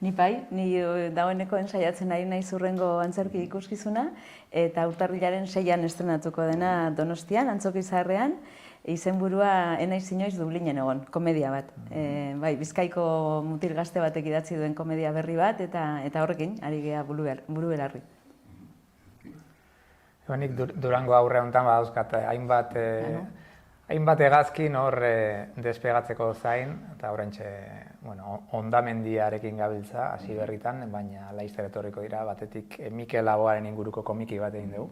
Ni bai, ni dagoeneko ensaiatzen ari naiz hurrengo antzerki ikuskizuna, eta urtarrilaren 6an estrenatuko dena Donostian, Antzoki Zaharrean, izenburua enaiz inoiz Dublinen egon, komedia bat. Bai, Bizkaiko mutil gazte batek idatzi duen komedia berri bat, eta horrekin, ari gea buru belarri. Nik Durango aurre honetan badauzkat hainbat hegazkin hor despegatzeko zain, eta oraintxe hondamendiarekin gabiltza, hasi berritan, baina laizter etorriko dira, batetik Mikel Laboaren inguruko komiki bat egin dugu.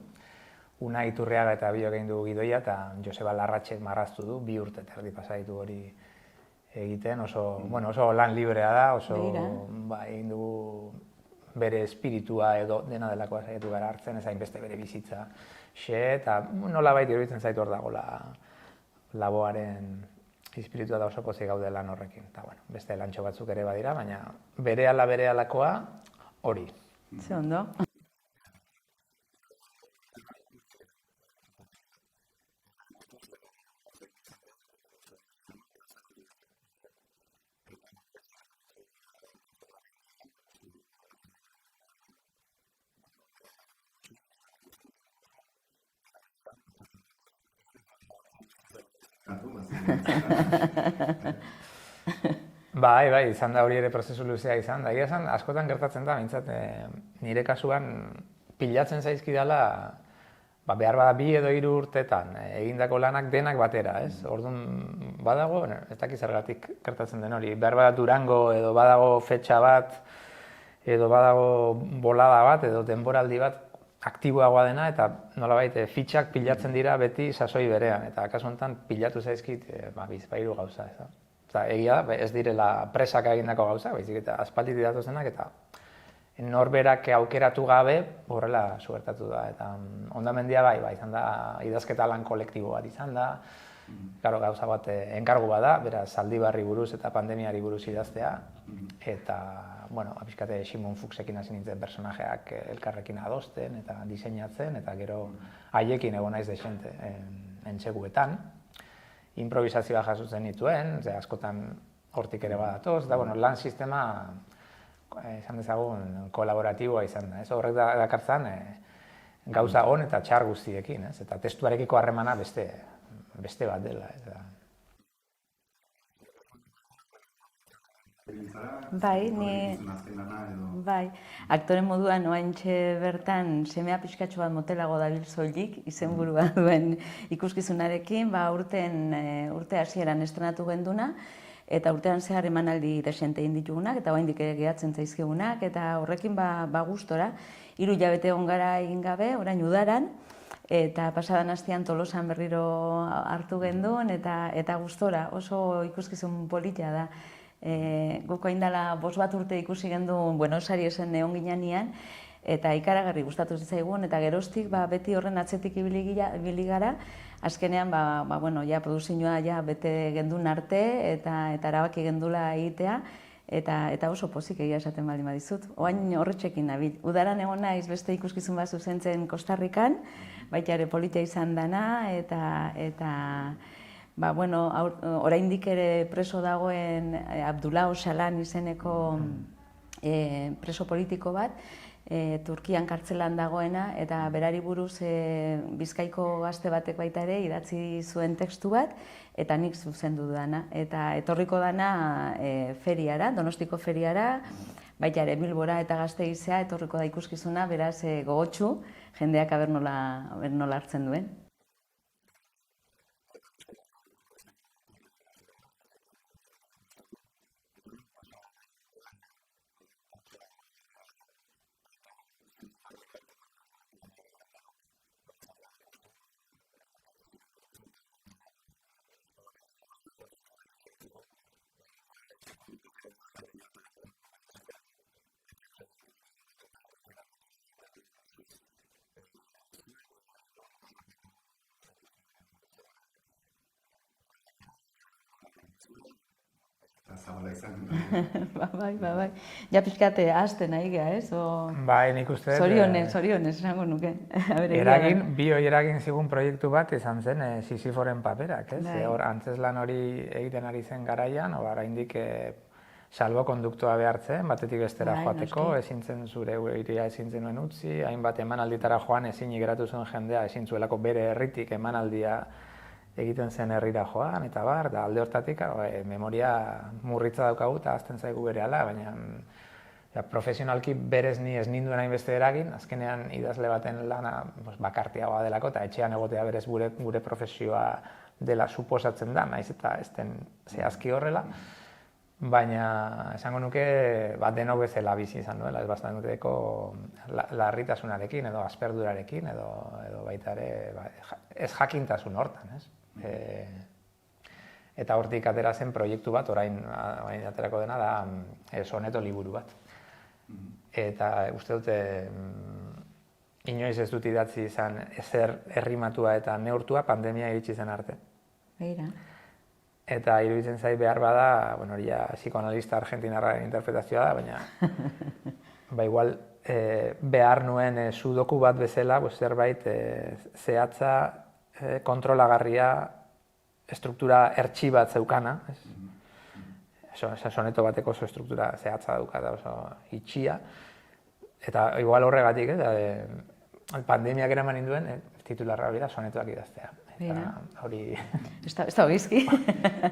Unai Iturriaga eta biok egin dugu gidoia, eta Joseba Larratxek marraztu du, 2 urte eta erdi pasa ditu hori egiten, oso lan librea da, oso egin dugu bere espiritua edo dena delakoa saiatu gara hartzen, ez hainbeste bere bizitza eta nolabait iruditzen zaitu hor dagoela Laboaren espiritua da oso pozik gaude lan horrekin. Eta beste lantxo batzuk ere badira, baina berehalakoa hori. Ze ondo. Bai, izan da hori ere prozesu luzea izan da. Egia esan, askotan gertatzen da, behintzat, nire kasuan pilatzen zaizkidala, behar bada 2 edo 3 urtetan egindako lanak denak batera, ez? Orduan, badago, ez dakit zergatik gertatzen den hori, behar bada Durango edo badago fetxa bat, edo badago bolada bat, edo denboraldi bat, aktiboagoa dena, eta nolabait fitxak pilatzen dira beti sasoi berean, eta kasu honetan pilatu zaizkit 2-3 gauza, ez da. Egia da, ez direla presak egindako gauza, baizik eta aspalditik datozenak, eta norberak aukeratu gabe horrela suertatu da, eta hondamendia bai, izan da, idazketa lan kolektibo bat izan da, gauza bat enkargu bada, beraz, Zaldibarri buruz eta pandemiari buruz idaztea, eta apiskate Simon Fuchsekin hasi nintzen personajeak elkarrekin adosten eta diseinatzen, eta gero haiekin egon naiz desente entseguetan. Improvisazioa jasotzen nituen, askotan hortik ere badatoz, da lan sistema, esan dezagun, kolaboratiboa izan da. Horrek dakartzan gauza on eta txar guztiekin, eta testuarekiko harremana beste bat dela. Bai, aktore moduan oaintxe bertan semea pixkatxo bat motelago dabil soilik, izenburua duen ikuskizunarekin, urte hasieran estrenatu genduna, eta urtean zehar emanaldi desente egin ditugunak, eta oraindik ere gehatzen zaizkigunak, eta horrekin gustora, 3 hilabete egon gara egin gabe, orain udaran, eta pasadan astean Tolosan berriro hartu gendun, eta gustora, oso ikuskizun polita da. Guk oindala 5 bat urte ikusi gendun Buenos Airesen egon ginean, eta ikaragarri gustatu zitzaigun, eta geroztik beti horren atzetik ibili gara, azkenean produzioa bete gendun arte, eta erabaki gendula egitea, eta oso pozik egia esaten baldin badizut. Oain horretxekin nabil. Udaran egon naiz beste ikuskizun bat zuzentzen Kostarrikan, baita ere polita izan dana, eta oraindik ere preso dagoen Abdullah Öcalan izeneko preso politiko bat, Turkian kartzelan dagoena, eta berari buruz Bizkaiko gazte batek baita ere idatzi zuen tekstu bat, eta nik zuzendu dana. Eta etorriko dana feriara, Donostiko feriara, baita ere Bilbora eta Gasteizea etorriko da ikuskizuna, beraz gogotsu, jendeak aber nola hartzen duen. Zabala izan. Bai. Ja pixkate hasten nahi geha, ez? Bai, nik uste. Zorionez, esango nuke. Eragin zigun proiektu bat izan zen Sisiforen paperak, ez? Antzeslan hori egiten ari zen garaian, oraindik salbokonduktoa behartzen, batetik bestera Bai, joateko, noski. ezin zen zure iria ezin zenuen utzi, hainbat emanalditara joan ezin geratu zuen jendea, ezin zuelako bere herritik emanaldia egiten zen herrira joan, eta bar, da alde hortatik memoria murritza daukagu eta azten zaigu berehala, baina profesionalki berez ni ez ninduen hainbeste eragin, azkenean idazle baten lana bakartiagoa delako, eta etxean egotea berez gure profesioa dela suposatzen da, naiz eta ez den zehazki horrela, baina esango nuke denok bezala bizi izan duela, ez bastan duteko larritasunarekin edo asperdurarekin edo baita ere ez jakintasun hortan, ez? Eta hortik atera zen proiektu bat, orain aterako dena da soneto liburu bat. Eta uste dute inoiz ez dut idatzi izan ezer errimatua eta neurtua pandemia iritsi zen arte. Beira. Eta iruditzen zait behar bada, hori psikoanalista argentinarraren interpretazioa da, baina igual behar nuen sudoku bat bezala, zerbait zehatza, kontrolagarria, struktura ertsi bat zeukana, soneto bateko oso struktura zehatza dauka da oso itxia, eta igual horregatik, pandemiak eraman ninduen, titularra hori da sonetoak idaztea. Eta hori... Ez da hogizki.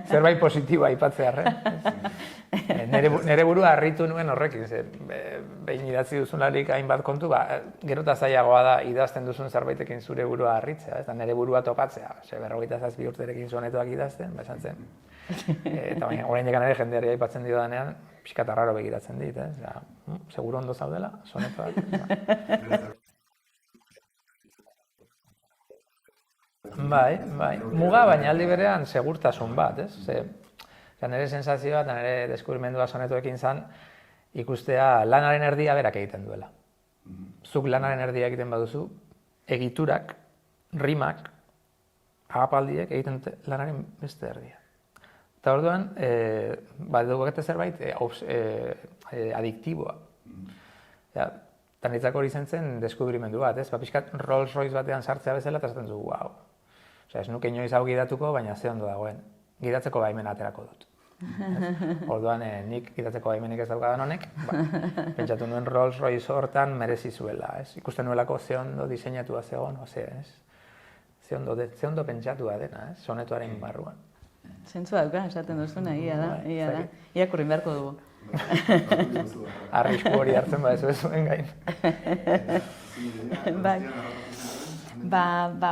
Zerbait positiboa aipatzearren. Nere burua harritu nuen horrekin, behin idatzi duzunlarik hainbat kontu, gero eta zailagoa da idazten duzun zerbaitekin zure burua harritzea, eta nere burua topatzea. 47 urterekin sonetoak idazten, esan zen. Eta baina, orain dekan ere jendeari aipatzen dio danean, pixka eta raro begiratzen dit, seguro ondo zaudela, sonetoak. Bai, muga baina aldi berean segurtasun bat, ez? Nire sensazioa eta nire deskubrimendua sonetoekin zen ikustea lanaren erdia berak egiten duela. Zuk lanaren erdia egiten baduzu, egiturak, rimak, agapaldiek egiten dute lanaren beste erdia. Eta orduan, dugu zerbait adiktiboa. Eta niretzako hori zen deskubrimendu bat, ez? Pixkat Rolls Royce batean sartzea bezala eta zaten dugu, wow. Ez nuke inoiz hau gidatuko, baina ze ondo dagoen. Gidatzeko baimena aterako dut. Orduan, nik gidatzeko baimenik ez daukadan honek, pentsatu nuen Rolls Royce hortan merezi zuela, ez? Ikusten nuelako ze ondo diseinatua zegoen, ze ondo pentsatua dena, ez? Sonetoaren barruan. Zentzua dauka, esaten duzuna, ia da. Irakurri beharko dugu. Arrisku hori hartzen ez zuen gain.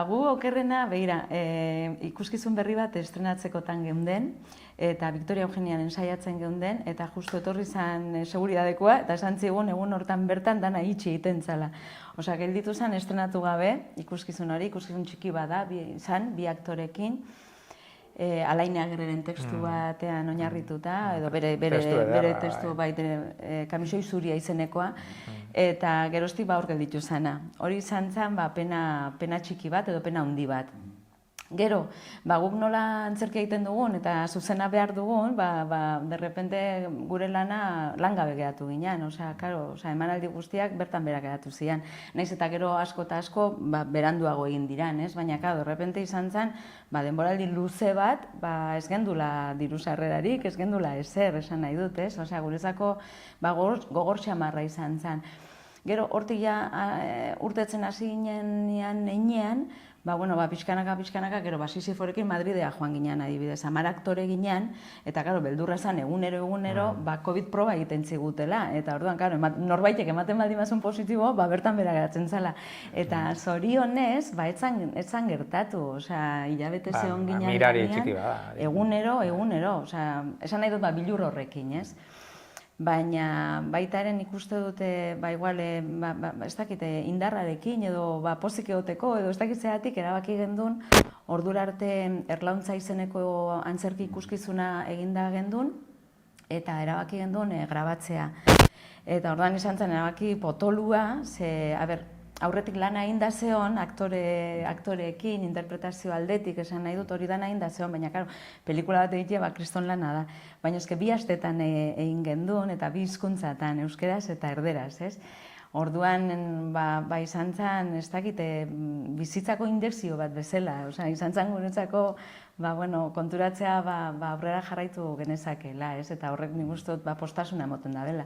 Gu okerrena, begira, ikuskizun berri bat estrenatzekotan geunden, eta Victoria Eugenian ensaiatzen geunden, eta justu etorri zen seguridadekoa, eta esan zigun egun hortan bertan dana itxi egiten zala. Osa, gelditu zen estrenatu gabe ikuskizun hori, ikuskizun txiki bada, bi aktorekin, Alaine Agerreren tekstu batean oinarrituta, edo bere testu Kamisoi zuria izenekoa, eta geroztik hor gelditu zana. Hori izan zen pena txiki bat edo pena handi bat. Gero, guk nola antzerkia egiten dugun eta zuzena behar dugun, derrepente gure lana langabe geratu ginen. Emanaldi guztiak bertan berak geratu zian. Naiz eta gero asko eta asko beranduago egin diran, ez? Baina, derrepente izan zen, denboraldi luze bat, ez gendula diru sarrerarik, ez gendula ezer, esan nahi dut, ez? Guretzako gogor xamarra izan zen. Gero, hortik urtetzen hasi ginen einean, pixkanaka, gero Sisiforekin Madridea joan ginean adibidez, 10 aktore ginean, eta beldurra zen egunero, COVID proba egiten zigutela, eta orduan, norbaitek ematen baldin bazun positibo, bertan bera geratzen zala. Eta zorionez, ez zan gertatu, hilabete zeon ginean egunero, esan nahi dut bilur horrekin, ez? Baina baitaren ikuste dute, ez dakite, indarrarekin edo pozik egoteko, edo ez dakitzeatik erabaki gendun, ordura arte Erlauntza izeneko antzerki ikuskizuna eginda gendun, eta erabaki gendun grabatzea. Eta orduan izan zen erabaki potolua, aurretik lana egin da zeon, aktoreekin, interpretazio aldetik esan nahi dut hori dana egin da zeon, baina, pelikula bat egitea, kriston lana da. Baina, bi astetan egin genduen, eta bi hizkuntzatan, euskeraz eta erderaz, ez? Orduan, ba izan zen, ez dakit, bizitzako indekzio bat bezala, osea, izan zen guretzako, konturatzea, aurrera jarraitu genezakela, ez? Eta horrek nik uste dut, postasuna emoten da bela.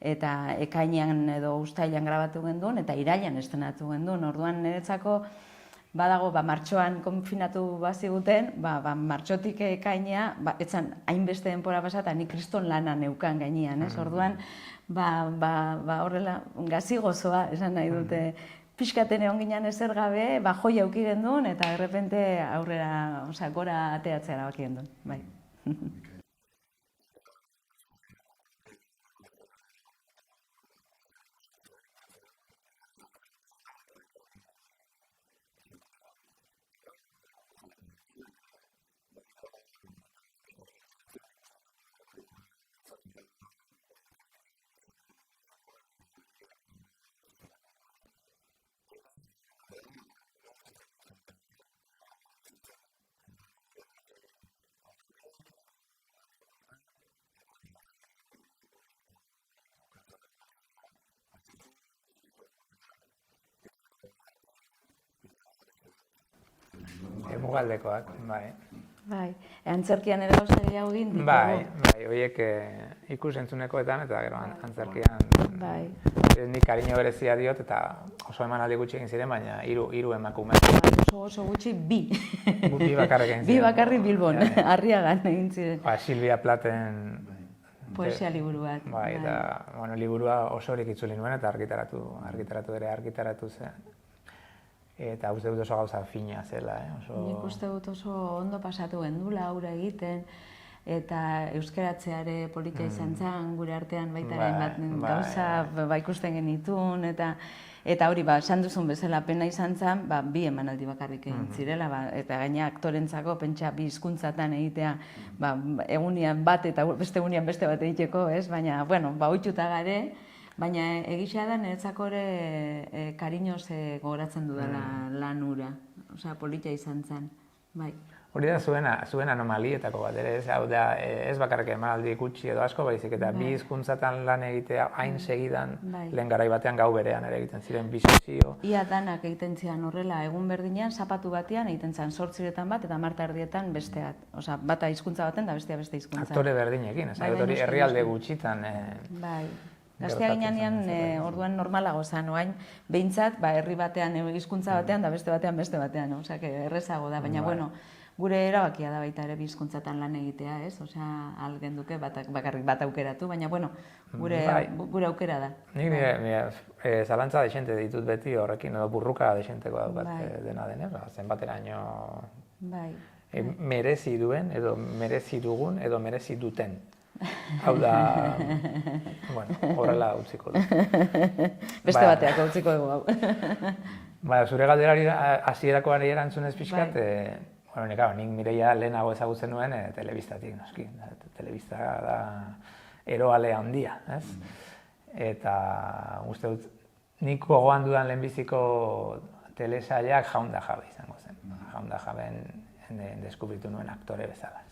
Eta ekainean edo uztailean grabatu genduen, eta irailean estrenatu genduen. Orduan, niretzako, badago, martxoan konfinatu baziguten, martxotik ekainea, etzan hainbeste denpora pasata, nik kriston lana neukan gainean, ez? Orduan, horrela, gazi gozoa, esan nahi dute, pixkaten egon ginen ezer gabe, joia auki genduen, eta errepente aurrera, gora ateatzea erabaki genduen, bai. Mugaldekoak, bai. Bai, antzerkian ere gauza gehiago egin ditugu. Bai, horiek ikus-entzunekoetan eta gero antzerkian. Bai. Nik kariño berezia diot eta oso emanaldi gutxi egin ziren, baina hiru emakume. Oso gutxi, bi. Bi bakarrik egin ziren. Bi bakarrik Bilbon, Arriagan egin ziren. Silvia Platen poesia liburu bat. Bai, eta liburua osorik itzuli nuen eta argitaratu zen. Eta uste dut oso gauza fina zela, Nik uste dut oso ondo pasatu gendula, aurre egiten, eta euskeratzeare polita izan zen, gure artean baita gauza ikusten genitun, eta hori, esan duzun bezala pena izan zen, bi emanaldi bakarrik egin zirela, eta gaina aktorentzako pentsa bi hizkuntzatan egitea, egunean bat eta beste egunean beste bat egiteko, ez? Baina, ohituta gare, baina egisa da niretzako ere kariñoz gogoratzen dudala lan hura, osea, polita izan zen, bai. Hori da zuen anomalietako bat ere, hau da, ez bakarrik emanaldi gutxi edo asko, baizik eta bi hizkuntzatan lan egitea hain segidan, lehen garai batean gau berean ere egiten ziren bizizio. Ia danak egiten ziren horrela, egun berdinean, zapatu batean egiten zen 8 bat eta 10 beste bat. Osea, bata hizkuntza baten da bestea beste hizkuntza. Aktore berdinekin, ez hori herrialde gutxitan. Bai. Gaztea ginean, orduan normalago zen, oain, behintzat, herri batean, hizkuntza batean, da beste batean, osea, errezago da, baina, gure erabakia da baita ere bi hizkuntzatan lan egitea, ez? Osea, algen duke bakarrik bat aukeratu, baina, gure aukera da. Nik zalantza desente ditut beti horrekin, edo burruka desenteko daukat dena denez, zenbateraino merezi duen, edo merezi dugun, edo merezi duten. Hau da, horrela utziko du. Beste bateak utziko dugu, hau. Zure galderari hasierakoari erantzunez pixkat, nik Mireia lehenago ezagutzen nuen telebistatik, noski. Telebista da eroale handia, ez? Eta uste dut, nik gogoan dudan lehenbiziko telesailak Jaun da Jabe izango zen. Jaun da Jaben deskubritu nuen aktore bezala,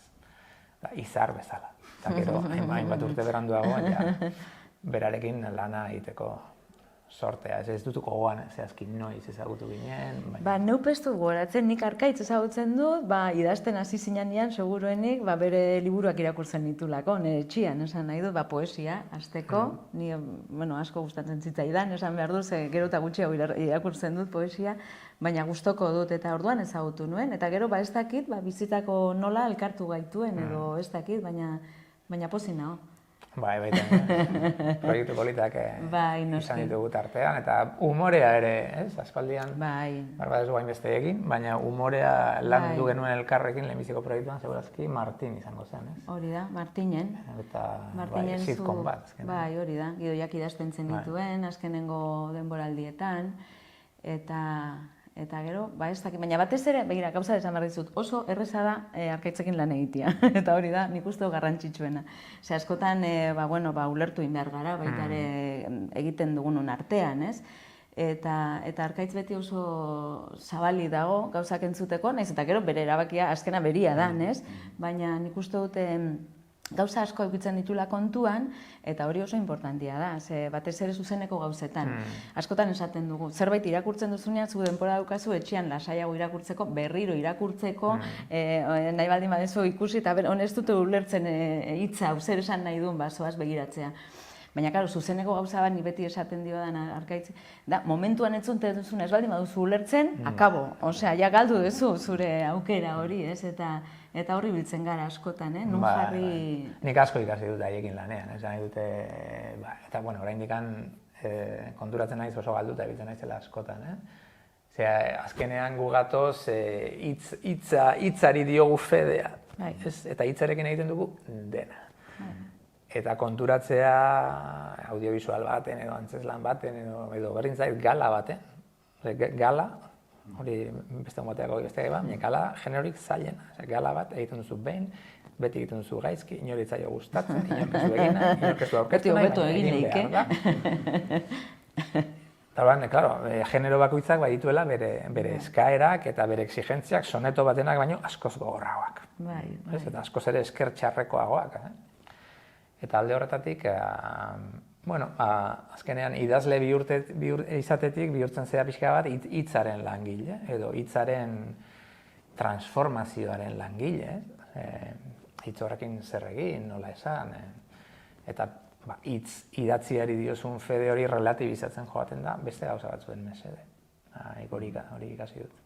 izar bezala. Eta gero, hainbat urte beranduago, berarekin lana egiteko sortea. Ez dut gogoan zehazki noiz ezagutu ginen. Neupestu gogoratzen, nik Arkaitz ezagutzen dut, idazten hasi zinean seguruenik, bere liburuak irakurtzen ditulako, nire etxian, esan nahi dut, poesia, hasteko, ni, asko gustatzen zitzaidan, esan behar dut, gero eta gutxiago irakurtzen dut poesia, baina gustoko dut eta orduan ezagutu nuen, eta gero, ez dakit, bizitako nola elkartu gaituen, edo ez dakit, baina pozik nago. Baita, proiektu politak izan ditugu tartean, eta humorea ere, ez, aspaldian, barba ez guain beste egin, baina humorea landu genuen elkarrekin lehenbiziko proiektuan, segurazki, Martin izango zen, ez? Hori da, Martinen. Eta sitcom bat. Hori da, gidoiak idazten zen dituen, azkenengo denboraldietan, eta gero, ez dakit, baina batez ere, begira, gauza esan behar dizut, oso erreza da Arkaitzekin lan egitea, eta hori da, nik uste garrantzitsuena. Ze askotan, ulertu behar gara, baita ere egiten dugunun artean, ez? Eta Arkaitz beti oso zabali dago gauzak entzuteko, nahiz eta gero bere erabakia azkena beria da, ez? Baina nik uste dute gauza asko eukitzen ditula kontuan, eta hori oso importantia da, ze batez ere zuzeneko gauzetan. Askotan esaten dugu, zerbait irakurtzen duzunean, zu denbora daukazu etxean lasaiago irakurtzeko, berriro irakurtzeko, nahi baldin badezu ikusi, eta ez dute ulertzen hitza, zer esan nahi duen, zoaz begiratzea. Baina, karo, zuzeneko gauza bat, ni beti esaten diodan arkaitz, da, momentuan entzunte duzuna ez baldin baduzu ulertzen, akabo. Osea, ja galdu duzu zure aukera hori, ez? Eta horri biltzen gara askotan, nun jarri... Nik asko ikasi dut haiekin lanean, ez nahi dute... Eta, bueno, oraindik konturatzen naiz oso galduta ibiltzen naizela askotan, Zera, azkenean gu gatoz hitzari diogu fedea, eta hitzarekin egiten dugu dena. Eta konturatzea audiovisual baten edo antzeslan baten edo berdin zait gala baten. Gala, hori beste bateako beste baina gala generorik zailena. Gala bat egiten duzu behin, beti egiten duzu gaizki, inori ez zaio gustatzen, inork ez du egina, inork ez du aurkeztu nahi, baina egin behar da. Eta horren, klaro, genero bakoitzak badituela bere eskaerak eta bere exigentziak soneto batenak baino askoz gogorragoak. Eta askoz ere esker txarrekoagoak. Eta alde horretatik, azkenean idazle izatetik bihurtzen zera pixka bat hitzaren langile, edo hitzaren transformazioaren langile, hitz horrekin zer egin, nola esan, eta hitz idatziari diozun fede hori relatibizatzen joaten da, beste gauza batzuen mesede. Hori ikasi dut.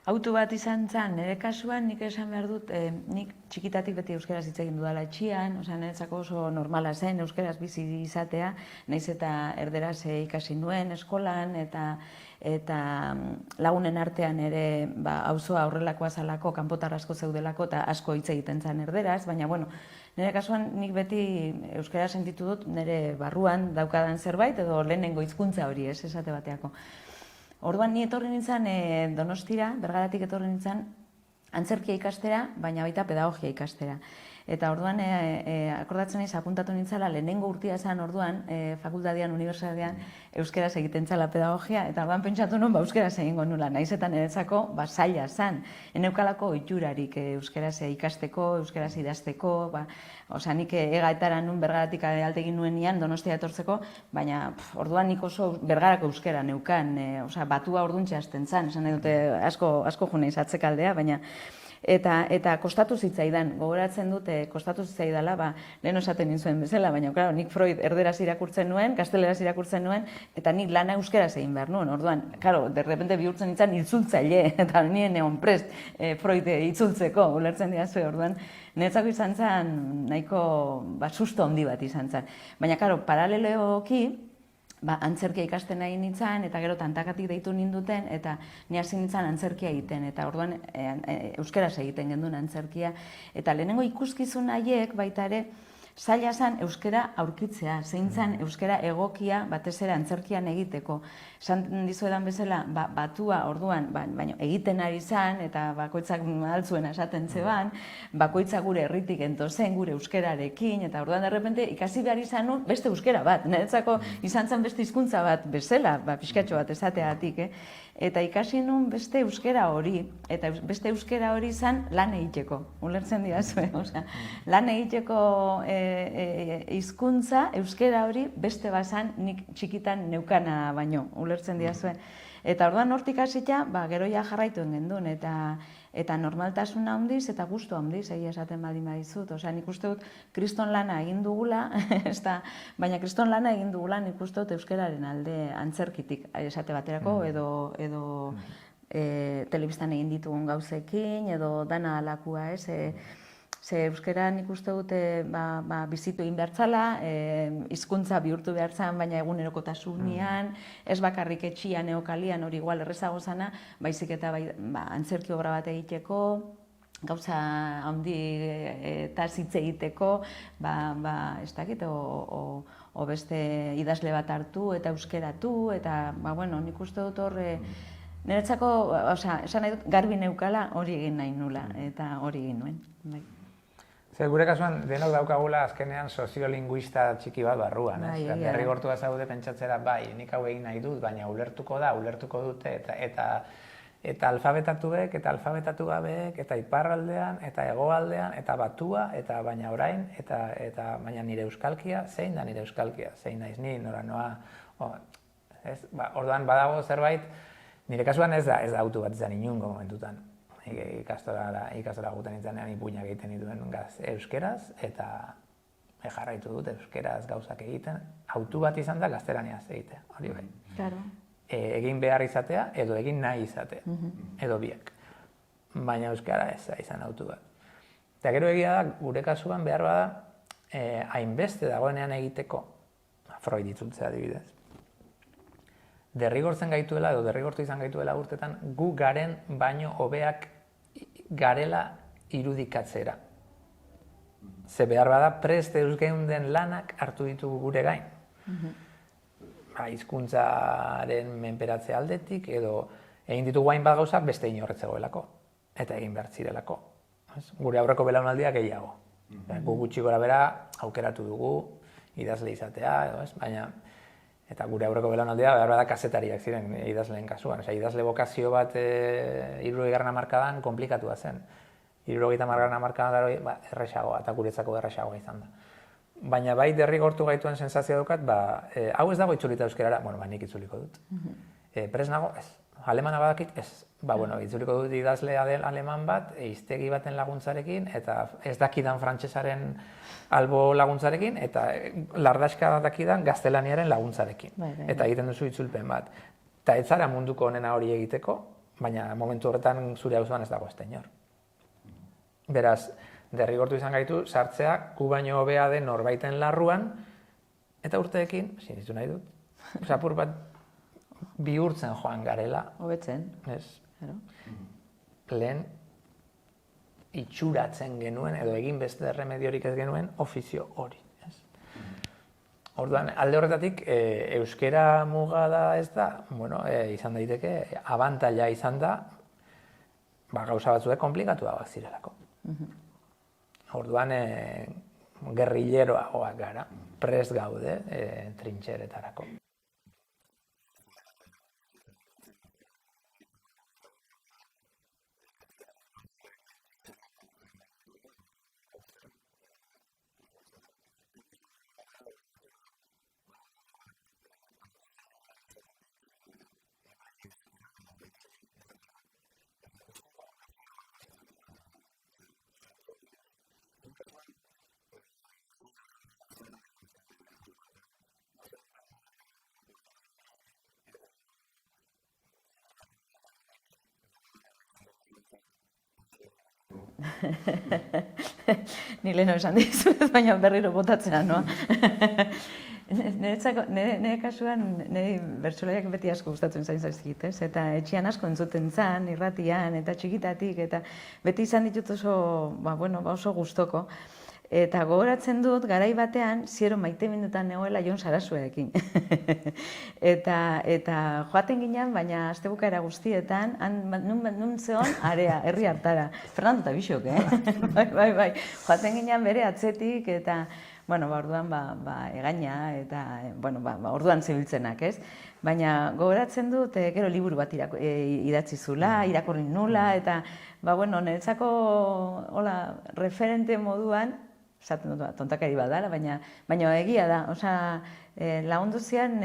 Auto bat izan zen, nire kasuan nik esan behar dut, nik txikitatik beti euskaraz hitz egin dudala etxean, niretzako oso normala zen euskaraz bizi izatea, nahiz eta erderaz ikasi nuen eskolan, eta lagunen artean ere auzoa horrelakoa zalako, kanpotar asko zeudelako eta asko hitz egiten zen erderaz, baina bueno, nire kasuan nik beti euskara sentitu dut nire barruan daukadan zerbait edo lehenengo hizkuntza hori, ez esate bateako. Orduan ni etorri nintzen Donostira, Bergaratik etorri nintzen antzerkia ikastera, baina baita pedagogia ikastera. Eta orduan akordatzen naiz apuntatu nintzala lehenengo urtia zen orduan fakultatean, unibertsitatean euskeraz egiten zala pedagogia, eta orduan pentsatu nuen euskeraz egingo nula, nahiz eta niretzako zaila zen. Eneukalako ohiturarik euskeraz ikasteko, euskeraz idazteko, nik egaetara nun Bergaratik alde egin nuenean Donostia etortzeko, baina orduan nik oso Bergarako euskera neukan, batua orduntxe hasten zen, esan nahi dute asko jo naiz atzekaldea, baina eta kostatu zitzaidan, gogoratzen dute, kostatu zitzaidala, lehen esaten nintzuen bezala, baina, klaro, nik Freud erderaz irakurtzen nuen, gazteleraz irakurtzen nuen, eta nik lana euskeraz egin behar nuen, orduan, klaro, derrepente bihurtzen nintzen itzultzaile, eta nien egon prest Freud itzultzeko, ulertzen didazue, orduan, niretzako izan zen, nahiko, susto handi bat izan zen. Baina, klaro, paraleloki, antzerkia ikasten nahi nintzen, eta gero tantakatik deitu ninduten, eta ni hasi nintzen antzerkia egiten, eta orduan euskeraz egiten genduen antzerkia. Eta lehenengo ikuskizun haiek baita ere, zaila zen euskera aurkitzea, zein zen euskera egokia batez ere antzerkian egiteko. Esan dizuedan bezala, batua orduan, baina egiten ari zen, eta bakoitzak altzuena esaten zeban, bakoitzak gure herritik entozen gure euskerarekin, eta orduan derrepente ikasi behar izan nun beste euskera bat. Niretzako izan zen beste hizkuntza bat bezala, pixkatxo bat esateatik, eta ikasi nun beste euskera hori, eta beste euskera hori izan lan egiteko, ulertzen didazue, lan egiteko hizkuntza euskera hori beste bazan nik txikitan neukana baino, ulertzen didazue. Eta orduan hortik hasita, gero ja jarraitu gendun, eta normaltasuna handiz eta gustu handiz, egia esaten baldin badizut. Nik uste dut kriston lana egin dugula, baina kriston lana egin dugula nik uste dut euskararen alde antzerkitik, esate baterako, edo telebistan egin ditugun gauzekin, edo dana alakua, ez? Ze euskara nik uste dute bizitu egin behar zala, hizkuntza bihurtu behar zan, baina egunerokotasunean, ez bakarrik etxian, eokalian, hori igual errezago zana, baizik eta antzerki obra bat egiteko, gauza handi eta hitz egiteko, ez dakit, o beste idazle bat hartu eta euskeratu, eta, nik uste dut hor, niretzako, esan nahi dut, garbi neukala hori egin nahi nula, eta hori egin nuen. Zer, gure kasuan, denok daukagula azkenean soziolinguista txiki bat barruan, ez? Derrigortua zaude pentsatzera, nik hau egin nahi dut, baina ulertuko dute, eta alfabetatuek, eta alfabetatu gabeek, eta iparraldean, eta hegoaldean, eta batua, eta baina orain, eta baina nire euskalkia, zein da nire euskalkia, zein naiz ni, nora noa, orduan badago zerbait, nire kasuan ez da autu bat izan inungo momentutan. Ikastora guten itzanean ipuinak egiten dituen euskeraz, eta jarraitu dut euskeraz gauzak egiten, autu bat izan da gaztelaniaz egitea, hori bai. Egin behar izatea, edo egin nahi izatea, edo biak. Baina euskara ez da izan autu bat. Eta gero egia da, gure kasuan behar bada, hainbeste dagoenean egiteko, Freud itzultzea adibidez, derrigortzen gaituela, edo derrigortu izan gaituela urtetan, gu garen baino hobeak garela irudikatzera. Ze behar bada, prest eusgeunden lanak hartu ditugu gure gain. Hizkuntzaren menperatze aldetik, edo egin ditugu hainbat gauzak beste inorretzegoelako, eta egin behar zirelako. Gure aurreko belaunaldiak gehiago. Gu gutxi gora bera aukeratu dugu, idazle izatea, baina eta gure aurreko belaunaldia behar bada kazetariak ziren idazleen kasuan. Idazle bokazio bat 70. hamarkadan konplikatua zen. 70. hamarkadan erresagoa, eta guretzako erresagoa izan da. Baina bai derrigortu gaituen sensazioa dukat, hau ez dago itzulita euskerara, nik itzuliko dut. Prest nago, ez. Alemana badakit, ez. Itzuliko dut idazle aleman bat, hiztegi baten laguntzarekin, eta ez dakidan frantsesaren albo laguntzarekin, eta lardaska dakidan gaztelaniaren laguntzarekin. Eta egiten duzu itzulpen bat. Eta ez zara munduko onena hori egiteko, baina momentu horretan zure auzoan ez dago ezta inor. Beraz, derrigortu izan gaitu, sartzea, gu baino hobea den norbaiten larruan, eta urteekin, sinistu nahi dut, zapur bat bihurtzen joan garela. Hobetzen. Lehen itxuratzen genuen, edo egin beste remediorik ez genuen, ofizio hori. Orduan, alde horretatik, euskera muga da ez da, izan daiteke, abantaila izan da, gauza batzuek komplikatuagoak zirelako. Orduan, gerrilleroagoak gara, prest gaude trintxeretarako. Ni leheno esan dizuet, baina berriro botatzea, noa? Nire kasuan, nire bertsolariak beti asko gustatzen zaizkit, ez? Eta etxean asko entzuten zan, irratian, eta txikitatik, eta beti izan ditut oso gustoko. Eta gogoratzen dut, garai batean, ziero maite mindutan negoela Jon Sarasuekin. Eta joaten ginen, baina astebukaera guztietan, nun zeon, area, herri hartara. Fernando eta Bixok, Bai. Joaten ginen bere atzetik, eta, orduan, egaina, eta, orduan zebiltzenak, ez? Baina gogoratzen dut, gero liburu bat idatzi zula, irakurri nula, eta, niretzako, referente moduan, esaten dut, tontakari bat dara, baina egia da, lagundu zian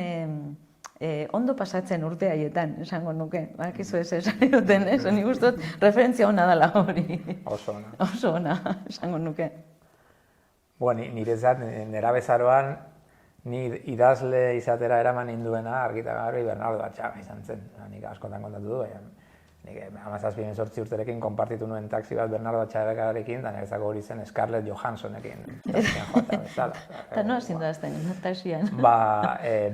ondo pasatzen urte haietan, esango nuke, bakizu ez esan duten, ez? Nik uste dut referentzia hona dela hori. Oso ona. Oso ona, esango nuke. Niretzat, nera bezaroan, ni idazle izatera eraman induena, argita garbi Bernardo Atxaga izan zen. Nik askotan kontatu du, Nik 17-18 urterekin konpartitu nuen taxi bat Bernardo Atxagarekin, eta niretzako hori zen Scarlett Johanssonekin taxian joatea bezala. Eta nola zindazten, taxian?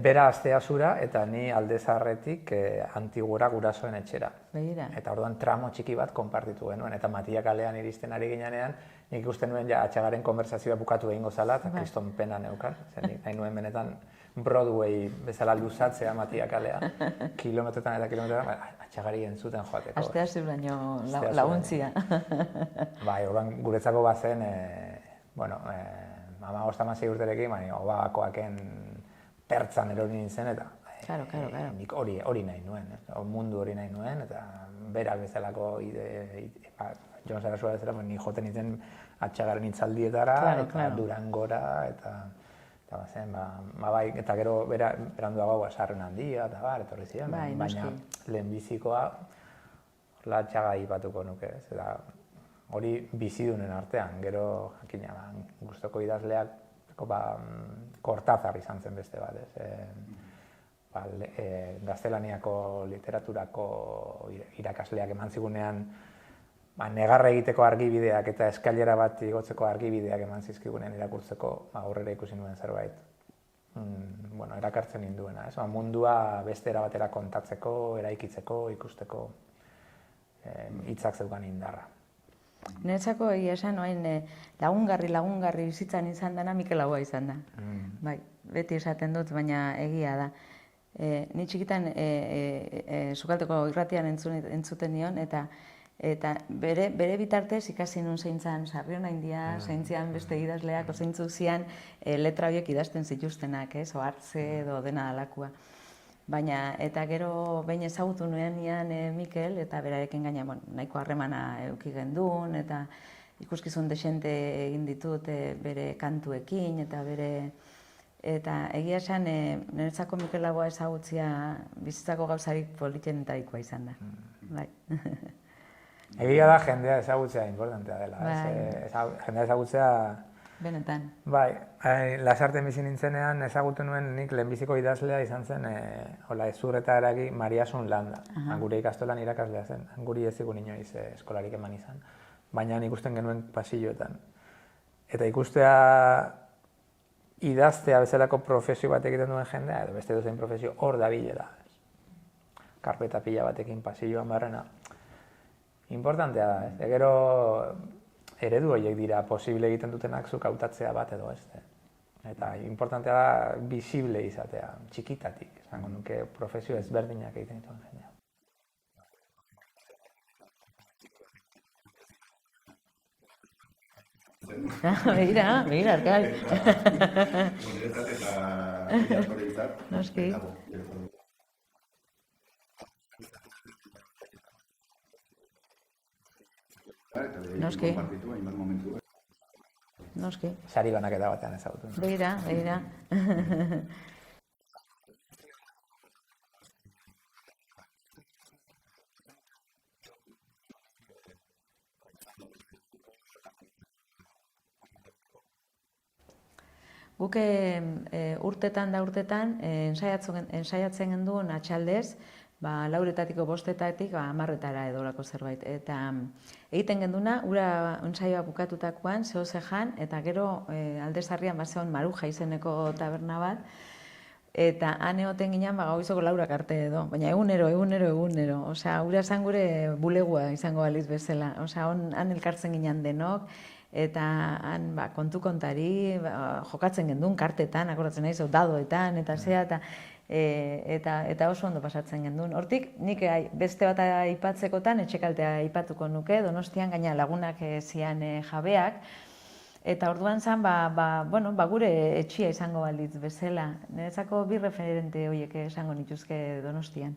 Bera astea zura, eta ni alde zaharretik Antigura gurasoen etxera. Begira. Eta orduan tramo txiki bat konpartitu genuen, eta Matia kalean iristen ari ginean, nik ikusten nuen ja Atxagaren konversazioa bukatu egingo zala, eta kriston pena neukan. Nik nahi nuen benetan Broadway bezala luzatzea Matia kalea, kilometrotan eta kilometrotan, Atxagari entzuten joateko. Astea baino laguntzia. Bai, orduan guretzako bazen, 15-16 urterekin, Obakoaken pertzan erori nintzen, eta nik hori nahi nuen, mundu hori nahi nuen, eta berak bezalako Jon Sarasua bezala, ni joten nintzen Atxagaren itzaldietara, eta Durangora, eta gero beranduago sarren handia, eta etorri ziren, baina lehenbizikoa Atxaga ipatuko nuke, eta hori bizidunen artean, gero jakina, gustoko idazleak Cortázar izan zen beste bat, gaztelaniako literaturako irakasleak eman zigunean negarra egiteko argibideak eta eskailera bat igotzeko argibideak eman zizkigunean irakurtzeko aurrera ikusi nuen zerbait. Erakartzen ninduena, mundua beste era batera kontatzeko, eraikitzeko, ikusteko hitzak zeukan indarra. Niretzako egia esan, lagungarri bizitzan izan dena Mikel Laboa izan da. Bai, beti esaten dut, baina egia da. Ni txikitan Sukaldeko irratian entzuten nion, eta bere bitartez ikasi nun zeintzan Sarriona India, zeintzian beste idazleak, zeintzuk zian letra horiek idazten zituztenak, ohartze edo dena alakua. Baina, eta gero behin ezagutu nuenean Mikel, eta berarekin gaina nahiko harremana eduki gendun, eta ikuskizun desente egin ditut bere kantuekin, eta egia esan niretzako Mikel Laboa ezagutzia bizitzako gauzarik politenetarikoa izan da. Bai. Egia da jendea ezagutzea importantea dela. Jendea ezagutzea... Benetan. Bai, Lasarten bizi nintzenean ezagutu nuen nik lehenbiziko idazlea izan zen Ezurreta eragi Mariasun Landa. Gure ikastolan irakaslea zen. Guri ez zigun inoiz eskolarik eman izan. Baina ikusten genuen pasilloetan. Eta ikustea idaztea bezalako profesio bat egiten duen jendea, edo beste dozein profesio hor da bilela. Karpeta pila batekin pasilloan barrena. Importantea da, gero eredu horiek dira posible egiten dutenak zuk hautatzea bat edo ez. Eta importantea da visible izatea, txikitatik, esango nuke profesio ezberdinak egiten dituen jendea. Begira, Arkai. Noski. Noski. Sari banaketa batean ezagutu. Begira. Guk urtetan ensaiatzen genduen atxaldez, lauretatiko bostetatik 10etara edolako zerbait. Eta egiten genduna, ura ensaioa bukatutakoan, zehozejan, eta gero Aldezarrian bazeon Maruja izeneko taberna bat, eta han egoten ginen goizeko 4 arte edo, baina egunero. Osea, ura zan gure bulegua izango baliz bezala. Osea, han elkartzen ginen denok, eta han kontu kontari, jokatzen gendun kartetan, akordatzen naiz, dadoetan, eta zea, eta oso ondo pasatzen gendun. Hortik, nik beste bat aipatzekotan, etxekaltea aipatuko nuke, Donostian gaina lagunak zian jabeak, eta orduan zan, gure etxia izango balitz bezala. Niretzako bi referente horiek esango nituzke Donostian.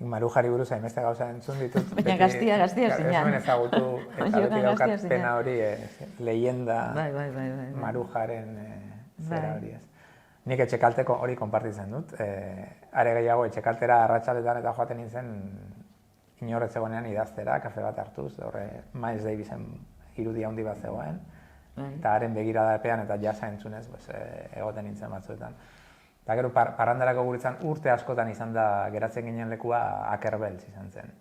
Marujari buruz hainbeste gauza entzun ditut. Baina gaztia zinean. Ez nuen ezagutu, eta beti daukat pena hori, leyenda Marujaren zera hori ez. Nik etxekalteko hori konpartitzen dut. Are gehiago etxekaltera arratsaletan eta joaten nintzen inorretzegoenean idaztera, kafe bat hartuz, horre Miles Davisen irudia handi bat zegoen. Eta haren begiradapean eta jasa entzunez egoten nintzen batzuetan. Eta gero parrandarako guretzan urte askotan izan da geratzen ginen lekua Akerbeltz izan zen.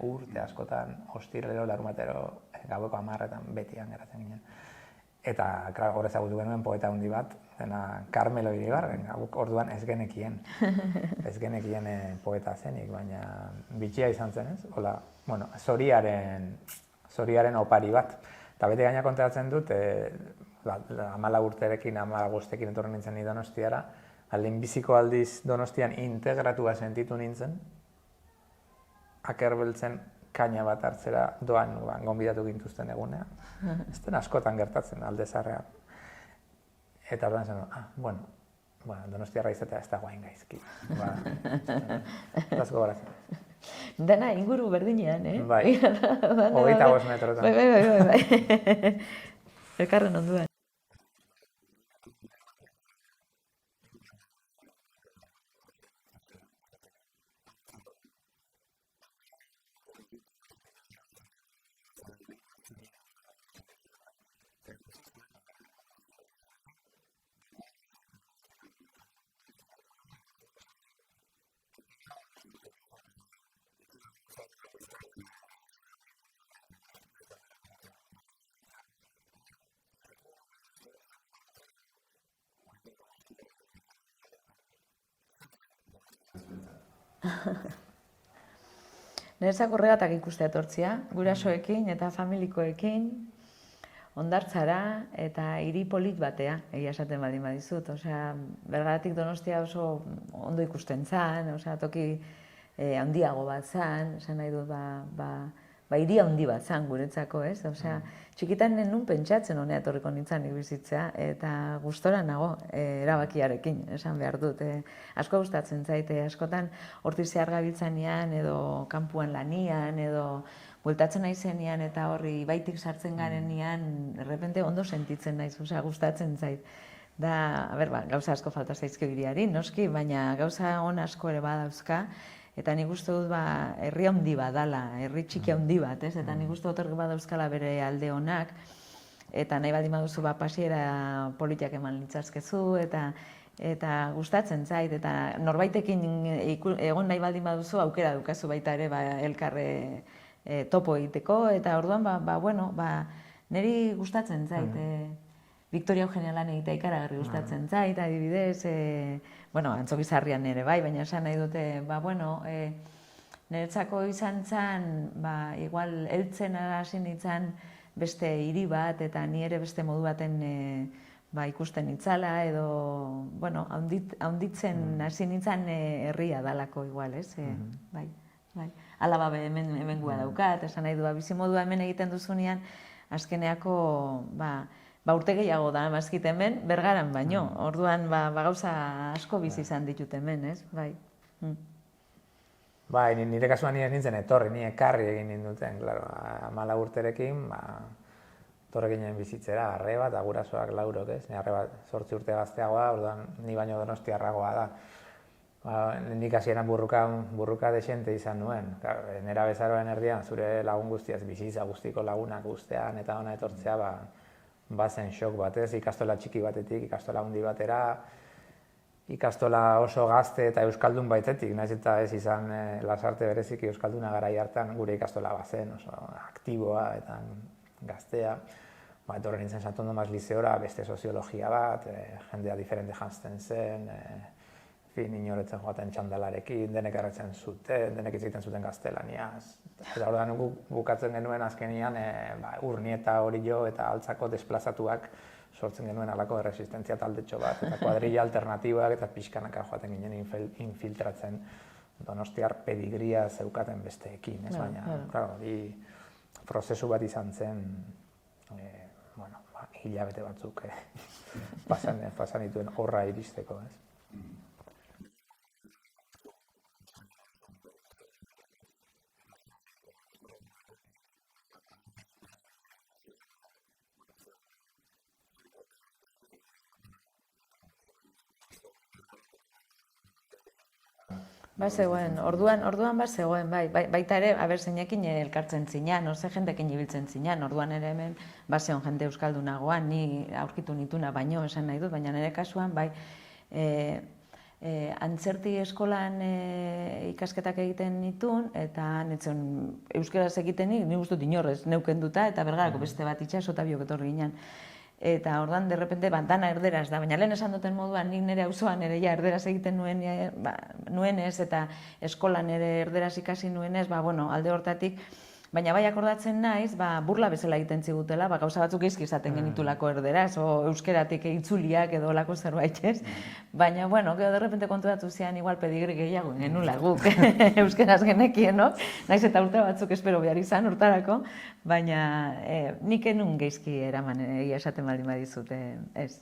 Urte askotan, ostiralero, larunbatero, gaueko 10etan betian geratzen ginen. Eta, klar, hor ezagutu genuen poeta handi bat, dena Carmelo Iribarren, orduan ez genekien. Ez genekien poeta zenik, baina bitxia izan zen, ez? Hola, bueno, zoriaren opari bat. Eta bete gaina kontatzen dut, 14 urterekin, 15ekin etorren nintzen ni Donostiara, lehenbiziko aldiz Donostian integratua sentitu nintzen, Akerbeltzen kaina bat hartzera doan gonbidatu gintuzten egunea. Ez den askotan gertatzen Alde Zaharrean. Eta orduan zen, bueno, Donostiarra izatea ez da guain gaizki. Asko goratzen. Dena inguru berdinean, eh? Bai, 25 metrotan. Bai. Elkarren onduan. Niretzako horregatik ikustea etortzia, gurasoekin eta familikoekin, hondartzara eta hiri polit batea, egia esaten baldin badizut. Osea, bergaratik Donostia oso ondo ikusten zen, osea, toki handiago bat zen, esan nahi dut, hiri handi bat zen guretzako, ez? Osea, txikitan nun pentsatzen honea etorriko nintzen bizitzea, eta gustora nago erabakiarekin, esan behar dut. Asko gustatzen zaite, askotan hortik zehar gabiltzanean, edo kanpuan lanian, edo bueltatzen naizenean eta horri baitik sartzen garenean, errepente ondo sentitzen naiz, osea, gustatzen zait. Da, gauza asko falta zaizkio hiriari, noski, baina gauza on asko ere badauzka, eta nik uste dut herri handi bat dala, herri txiki handi bat, ez? Eta nik uste dut horrek badauzkala bere alde honak, eta nahi baldin baduzu pasiera politiak eman litzazkezu, eta gustatzen zait, eta norbaitekin egon nahi baldin baduzu aukera dukazu baita ere elkarre topo egiteko, eta orduan, niri gustatzen zait. Victoria Eugenia lan egitea ikaragarri gustatzen zait, adibidez, Antzoki Sarrian ere bai, baina esan nahi dute, niretzako izan zen, igual heltzen hasi nintzen beste hiri bat, eta ni ere beste modu baten ikusten nitzala, edo, haunditzen hasi nintzen herria dalako igual, ez? Bai. Alaba hemen gua daukat, esan nahi du, bizimodua hemen egiten duzunean, azkeneako, urte gehiago da mazkit hemen, Bergaran baino. Orduan, gauza asko bizi izan ditut hemen, ez? Bai. Bai, nire kasuan nire nintzen etorri, nire ekarri egin ninduten, klaro, 14 urterekin, etorri ginen bizitzera, arreba eta gurasoak laurok, ez? Nire arreba 8 urte gazteagoa, orduan, ni baino donostiarragoa da. Nik hasieran burruka desente izan nuen. Nera bezaroen erdian, zure lagun guztiaz, bizitza guztiko lagunak guztean, eta ona etortzea, bazen xok batez, ikastola txiki batetik, ikastola handi batera, ikastola oso gazte eta euskaldun baitetik, nahiz eta ez izan Lasarte bereziki euskalduna garai hartan gure ikastola bazen, oso aktiboa eta gaztea. Etorri nintzen Santo Tomas Lizeora, beste soziologia bat, jendea diferente janzten zen, inoretzen joaten txandalarekin, denek erretzen zuten, denek hitz egiten zuten gaztelaniaz. Eta orduan bukatzen genuen azkenian Urnieta, Orillo eta Altzako desplazatuak sortzen genuen alako erresistentzia taldetxo bat, eta kuadrilla alternatibak eta pixkanaka joaten ginen infiltratzen donostiar pedigria zeukaten besteekin, ez baina, hori prozesu bat izan zen, hilabete batzuk pasan dituen horra iristeko, ez. Bazegoen, orduan bazegoen, baita ere, zeinekin elkartzen zinan, ze jendekin ibiltzen zinan, orduan ere hemen bazeon jende euskaldunagoan, ni aurkitu nituna baino esan nahi dut, baina nire kasuan, antzerti eskolan ikasketak egiten nituen, eta netzen euskeraz egitenik, nik uste dut inorrez neukenduta, eta bergarako beste bat itxaso eta biok etorri ginen. Eta ordan derrepente, dana erderaz da, baina lehen esan duten moduan, nik nire auzoan ere ja erderaz egiten nuenez, eta eskolan ere erderaz ikasi nuenez, alde hortatik, baina bai akordatzen naiz, burla bezala egiten zigutela, gauza batzuk izki izaten genitulako erderaz, o euskeratik itzuliak edo lako zerbait ez. Baina, gero derrepente konturatu zian igual pedigri gehiago genula guk euskeraz genekien, no? Naiz eta urte batzuk espero behar izan urtarako, baina nik enun geizki eraman egia esaten baldin badizut, ez.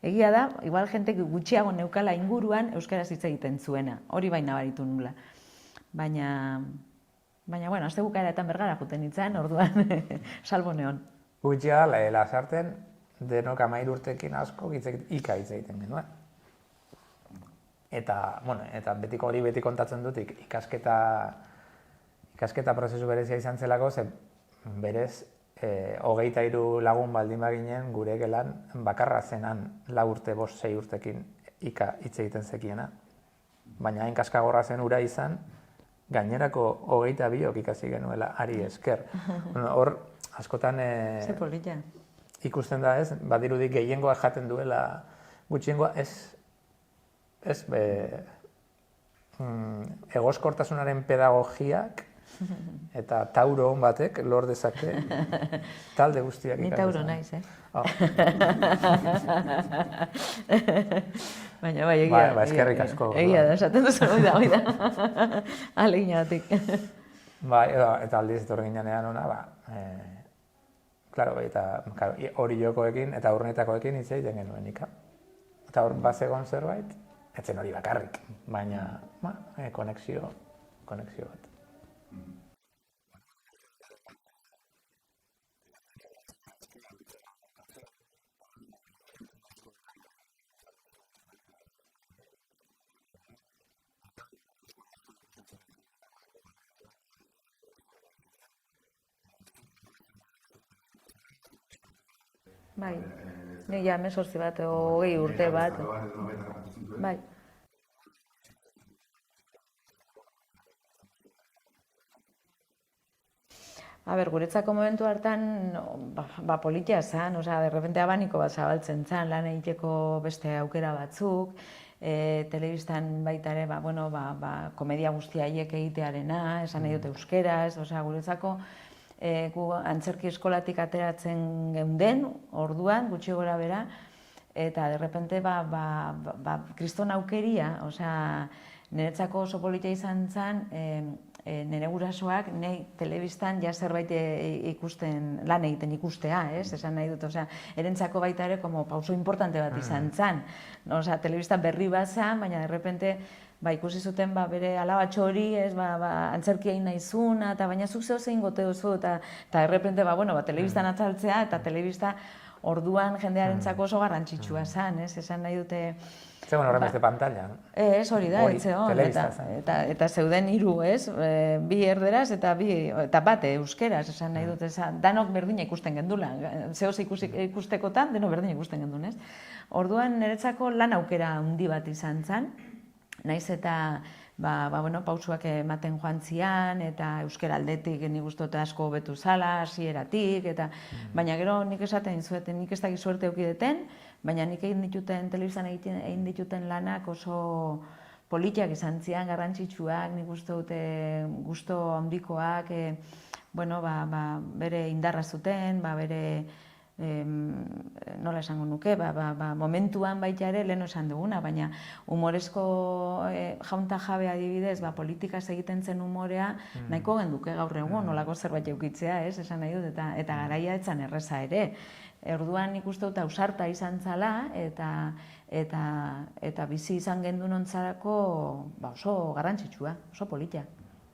Egia da, igual jentek gutxiago neukala inguruan euskaraz hitz egiten zuena, hori baina baritu nula. Baina, azte bukaeretan bergara juten nintzen, orduan salbo neon. Gutxia, lasarten, denok 13 urtekin asko ika hitz egiten genuen. Eta betiko hori beti kontatzen dut, ikasketa prozesu berezia izan zelako, ze berez 23 lagun baldin baginen gure gelan bakarra zenan 4 urte, 5, 6 urtekin ika hitz egiten zekiena. Baina hain kaskagorra zen ura izan, gainerako 22 ikasi genuela ari esker. Hor, askotan ikusten da ez, badirudik gehiengoa jaten duela gutxiengoa egoskortasunaren pedagogiak eta tauro on batek lor dezake talde guztiak ikasi. Ni tauro naiz, Baina egia da. Eskerrik asko. Egia da, esaten duzu, hori da. Aleginatik. Eta aldiz etorri ginean ona, eta hori jokoekin eta urnetakoekin hitz egiten genuen ika. Eta hor bazegon zerbait, etzen hori bakarrik, baina konexio bat. Bai, ni ja 18 bat, 20 urte bat. Bai. Guretzako momentu hartan, politia zan, derrepente abaniko bat zabaltzen zan, lan egiteko beste aukera batzuk, telebistan baita ere, komedia guztia haiek egitearena, esan nahi dut euskeraz, guretzako, gu antzerki eskolatik ateratzen geunden, orduan, gutxi gora bera, eta derrepente, kriston aukeria, niretzako oso politia izan zen, nire gurasoak nahi telebistan ja zerbait ikusten, lan egiten ikustea, esan nahi dut, erentzako baita ere pauso importante bat izan zen. Telebistan berri bat zen, baina derrepente ikusi zuten bere alabatxo hori, antzerkia egin nahi zuna, eta baina zuk zeo zein gote duzu, eta derrepente telebistan atzaltzea, eta telebista orduan jendearentzako oso garrantzitsua zen, esan nahi dute. Zegoen horren beste pantalla, no? Ez hori da, eta zeuden 3, 2 erderaz eta bat euskeraz, esan nahi dute, danok berdina ikusten gendula, zehoz ikustekotan, denok berdina ikusten gendun, ez? Orduan niretzako lan aukera handi bat izan zen, naiz eta pausuak ematen joan zian, eta euskera aldetik nik uste dut asko hobetu zala, hasieratik, baina gero nik esaten zueten, nik ez dakit suerte eukideten, baina nik egin dituten, telebistan egin dituten lanak oso politiak izan zian, garrantzitsuak, nik uste dute gusto handikoak, bere indarra zuten, bere nola esango nuke, momentuan baita ere lehen esan duguna, baina humorezko jaunta jabe adibidez, politikaz egiten zen humorea, nahiko genduke gaur egun, nolako zerbait eukitzea, esan nahi dut, eta garaia etzan erreza ere. Orduan nik uste dut ausarta izan zala, eta bizi izan gendun ontzarako oso garrantzitsua, oso politia.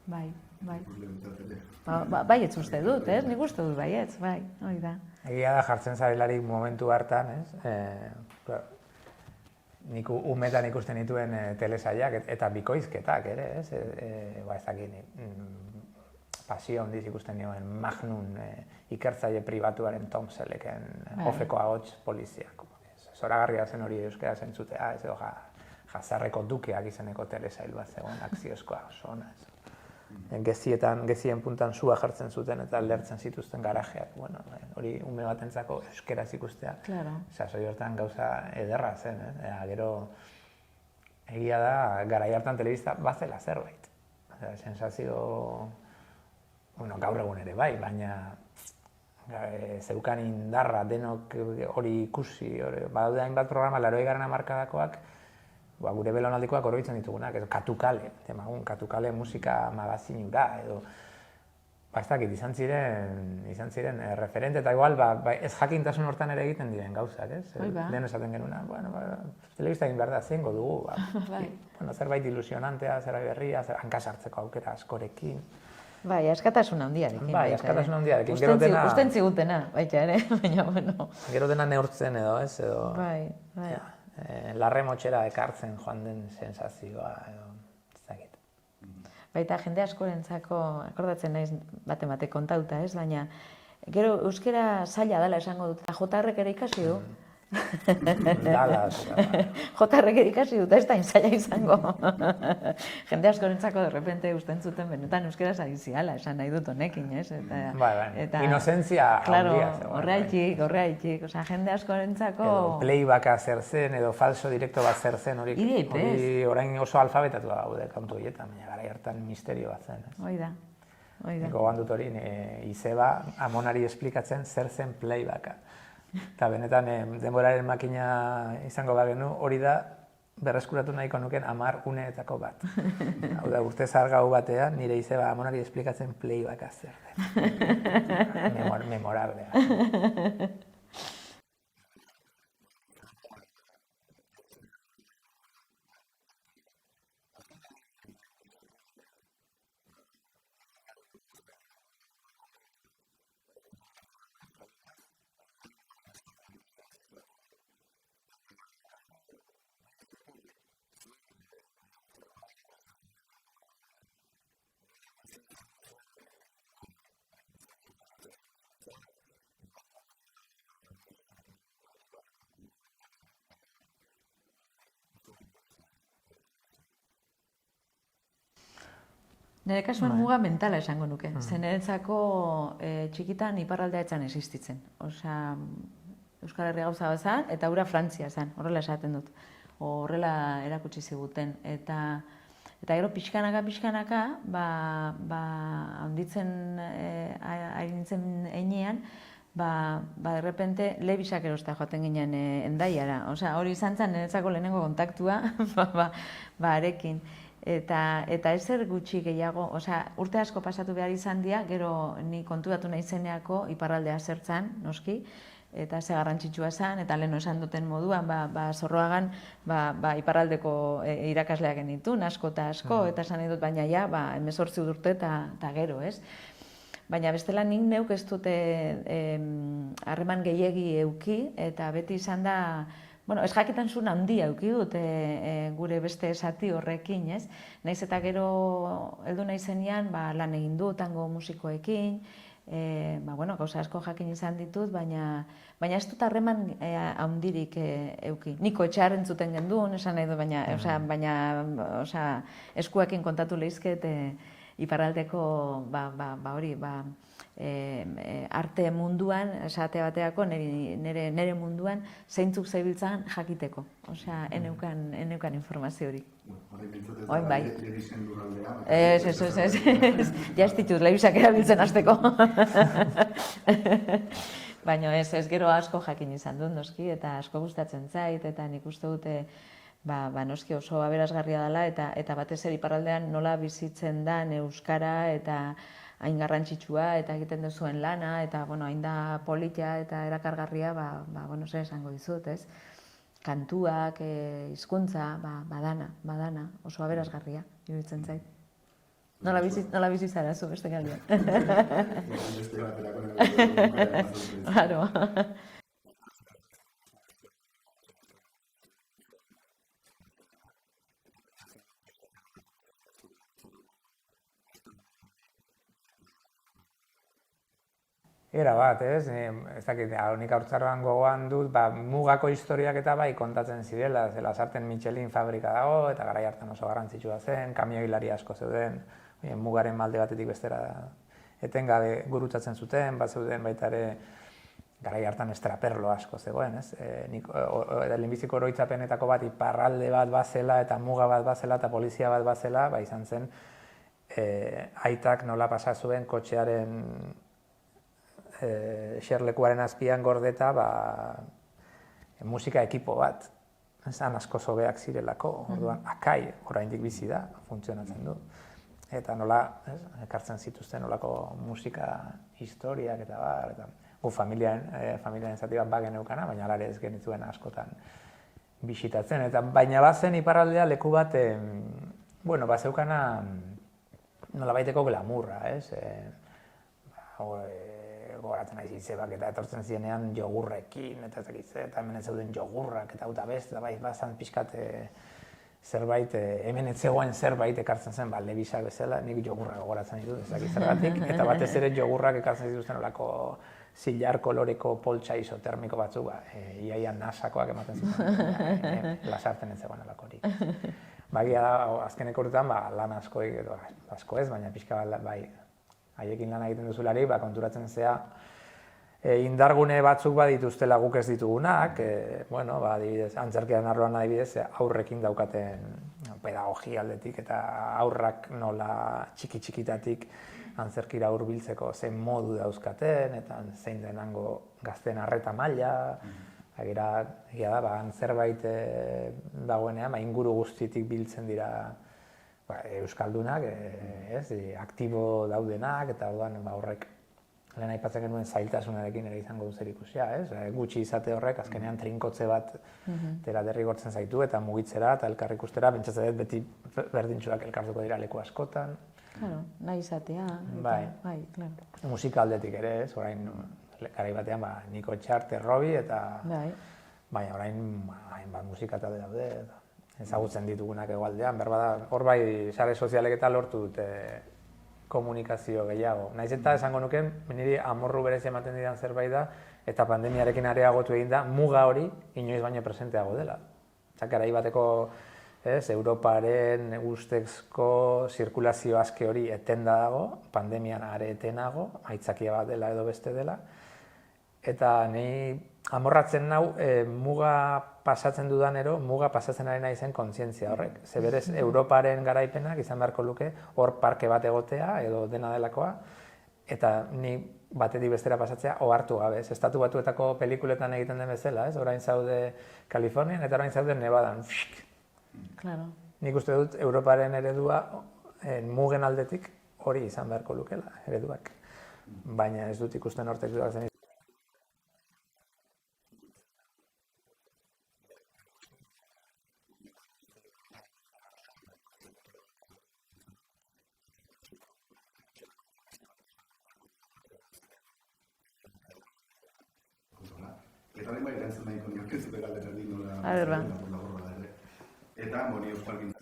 Bai. Baietz uste dut, nik uste dut baietz, hori da. Egia da jartzen zarelarik momentu hartan, nik umetan ikusten dituen telesaiak eta bikoizketak ere, ez dakit, pasio handiz ikusten nioen Magnum ikertzaile pribatuaren Tom Sellecken ofeko ahots poliziak. Zoragarria zen hori euskera zentzutea, ez edo Jazarreko dukeak izeneko telesail bat zegoen, akziozkoa oso ona. Gezien puntan sua jartzen zuten eta lertzen zituzten garajeak. Bueno, hori ume batentzako euskeraz ikustea. Sasoi hortan gauza ederra zen, gero egia da, garai hartan telebista bazela zerbait. Sensazio, gaur egun ere bai, baina zeukan indarra denok hori ikusi, badaude hainbat programa 80. hamarkadakoak, gure belaunaldikoak oroitzen ditugunak, Katukale, Katukale musika magazinura, edo ez dakit, izan ziren referente, eta igual ez jakintasun hortan ere egiten diren gauzak, ez? Lehen esaten genuna, telebista egin behar da zengo dugu, zerbait ilusionantea, zerbait berria, hankasartzeko aukera askorekin. Bai, askatasun handiarekin. Bai, askatasun handiarekin. Usten zigutena, baita ere, baina, bueno. Gero dena neurtzen edo, ez, edo... Bai. Larre motxera ekartzen joan den sensazioa, edo, ez dakit. Baita, jende askorentzako, akordatzen naiz bate kontauta, ez, baina, gero euskera zaila dela esango dut, eta J.R.k ere ikasi du. J.R.k ere ikasi dut, ez da zaila izango. Jende askorentzako, de repente, usten zuten benetan euskera zagiziala, esan nahi dut honekin, ez? Bai, inozentzia handia. Horreaitik, jende askorentzako... Edo playbacka zer zen, edo falso direkto bat zer zen, hori orain oso alfabetatu daude kantu horietan, baina garai hartan misterio bat zen. Oida. Niko gandut hori, izeba amonari esplikatzen zer zen playbacka. Eta benetan, denboraren makina izango bagenu, hori da berreskuratu nahiko nuken 10 uneetako bat. Hau da, urte zargau batean, nire izeba amonari esplikatzen playbacka zer den. Memorablea. Nire kasuan muga mentala esango nuke. Niretzako txikitan iparraldea etzan existitzen. Osea, Euskal Herria gauza bat zen, eta hura Frantzia zen, horrela esaten dut. Horrela erakutsi ziguten. Eta gero pixkanaka, handitzen ari nintzen einean, de repente lebisak erostea joaten ginen Hendaiara. Osea, hori izan zen niretzako lehenengo kontaktua, arekin. Eta ezer gutxi gehiago, urte asko pasatu behar izan dira, gero ni konturatu nahi zeneako iparraldea zertzan, noski, eta ze garrantzitsua zen, eta leheno esan duten moduan, Zorroagan iparraldeko irakasleak genitun, asko eta asko, eta esan nahi dut, baina ja, 18 urte eta gero, ez? Baina bestela nik neuk ez dute harreman gehiegi euki, eta beti izan da, bueno, ez jaketan zuen handia euki dut gure beste esati horrekin, ez? Naiz eta gero heldu naizenean lan egin dut tango musikoekin, gauza asko jakin izan ditut, baina ez dut harreman handirik euki. Niko etxear entzuten genduen, esan nahi du, baina eskuekin kontatu lehizket iparraldeko hori, arte munduan, esate bateako, nire munduan, zeintzuk zebiltzan jakiteko. Osea, eneukan informazio hori. Oin bai. Ez. Ja ez ditut, lehibisak erabiltzen hasteko. Baina ez gero asko jakin izan dut, noski, eta asko gustatzen zait, eta nik uste dute noski oso aberasgarria dela, eta batez ere iparraldean nola bizitzen da euskara, eta hain garrantzitsua, eta egiten duzuen lana, eta hain da polita eta erakargarria, zer esango dizut, ez? Kantuak, hizkuntza, badana, oso aberasgarria, iruditzen zait. Nola bizi zara zu, beste galdean. Claro. Era bat, ez? Ez dakit, nik haurtzaroan gogoan dut, mugako historiak eta bai kontatzen zirela, zela sarten Michelin fabrika dago, eta garai hartan oso garrantzitsua zen, kamioilari asko zeuden, mugaren malde batetik bestera etengabe gurutzatzen zuten, bat zeuden baita ere garai hartan estraperlo asko zegoen, ez? Nik lehenbiziko oroitzapenetako bat iparralde bat bazela eta muga bat bazela eta polizia bat bazela, izan zen aitak nola pasa zuen kotxearen xerlekuaren azpian gordeta musika ekipo bat. Zan asko sobeak zirelako, orduan Akai oraindik bizi da, funtzionatzen du. Eta nola ekartzen zituzten nolako musika historiak eta bar, gu familiaren zati bat bageneukana, baina hala ere ez genituen askotan bisitatzen. Eta baina bazen iparraldea leku bat, bazeukana nola baiteko glamurra, ez? Gogoratzen nahi zizebak eta etortzen zirenean jogurrekin, eta hemen ez zeuden jogurrak eta hauta best, bai, bazan pixkat zerbait, hemen ez zegoen zerbait ekartzen zen, lebisak bezala, nik jogurrak gogoratzen ditut, ezakit zergatik, eta batez ere jogurrak ekartzen dituzten olako zilar koloreko poltsa isotermiko batzuk, iaia nasakoak ematen zuten, lasarten ez zegoen olakorik. Bagia da, azkeneko urtean, lan asko ez, baina pixka bai, haiekin lan egiten duzulari, konturatzen zea indargune batzuk badituztela guk ez ditugunak, adibidez, antzerkiaren arloan adibidez, aurrekin daukaten pedagogia aldetik eta aurrak nola txiki-txikitatik antzerkira hurbiltzeko zein modu dauzkaten, eta zein denango gazten arreta maila, egia da, zerbait dagoenean, inguru guztitik biltzen dira euskaldunak, aktibo daudenak, eta orduan horrek lehen aipatzen genuen zailtasunarekin ere izango du zerikusia, gutxi izate horrek azkenean trinkotze bat derrigortzen zaitu eta mugitzera eta elkar ikustera, pentsatzen dut beti berdintsuak elkartuko dira leku askotan. Claro, nahi izatea. Bai, musika aldetik ere, orain garai batean Niko Txarte, Robi eta baina orain hainbat musika talde daude. Ezagutzen ditugunak egualdean, berbada, hor bai sare sozialek eta lortu dute komunikazio gehiago. Naiz eta esango nuken, niri amorru berez ematen didan zerbait da, eta pandemiarekin areagotu egin da, muga hori inoiz baino presenteago dela. Garai bateko Europaren ustezko zirkulazio aske hori etenda dago, pandemian are etenago, aitzakia bat dela edo beste dela, eta ni amorratzen nau muga pasatzen dudanero, muga pasatzen ari nahi zen kontzientzia horrek. Ze berez, Europaren garaipenak izan beharko luke hor parke bat egotea edo dena delakoa, eta ni batetik bestera pasatzea ohartu gabe. Estatu Batuetako pelikuletan egiten den bezala, orain zaude Kalifornian eta orain zaude Nevadan. Nik uste dut Europaren eredua mugen aldetik hori izan beharko lukela, ereduak. Baina ez dut ikusten hortek duak. Eta lehen bai erantzun nahiko nioke zure galderari nola laburra da ere. Eta, euskalgintza.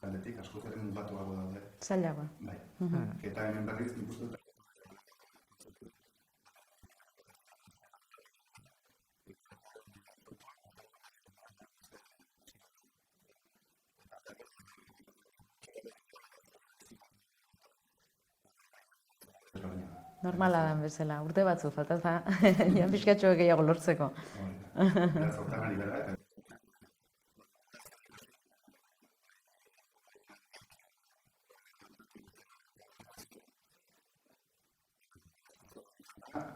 Aldetik, askotzen batuago daude. Zailagoa. Bai. Eta hemen berriz, nik uste dut. Normala den bezala, urte batzu, faltaz jan pixkatxoak gehiago lortzeko. Beraz, hortan ari gara, eta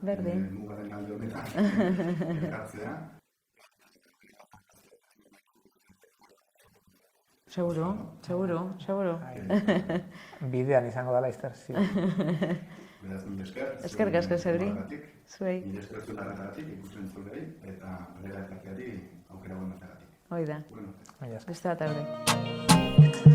Berdin. Mugaren alde honetan elkartzea. Seguro. Bidean izango dela izter, ziur. Beraz, mila esker. Eskerrik asko zeuri. Zuei. Mila esker zuen arretagatik, ikusten zuei, eta bere elkarteari aukera guen bategatik. Hoi da. Bueno, Mila esker. Beste bat aurre.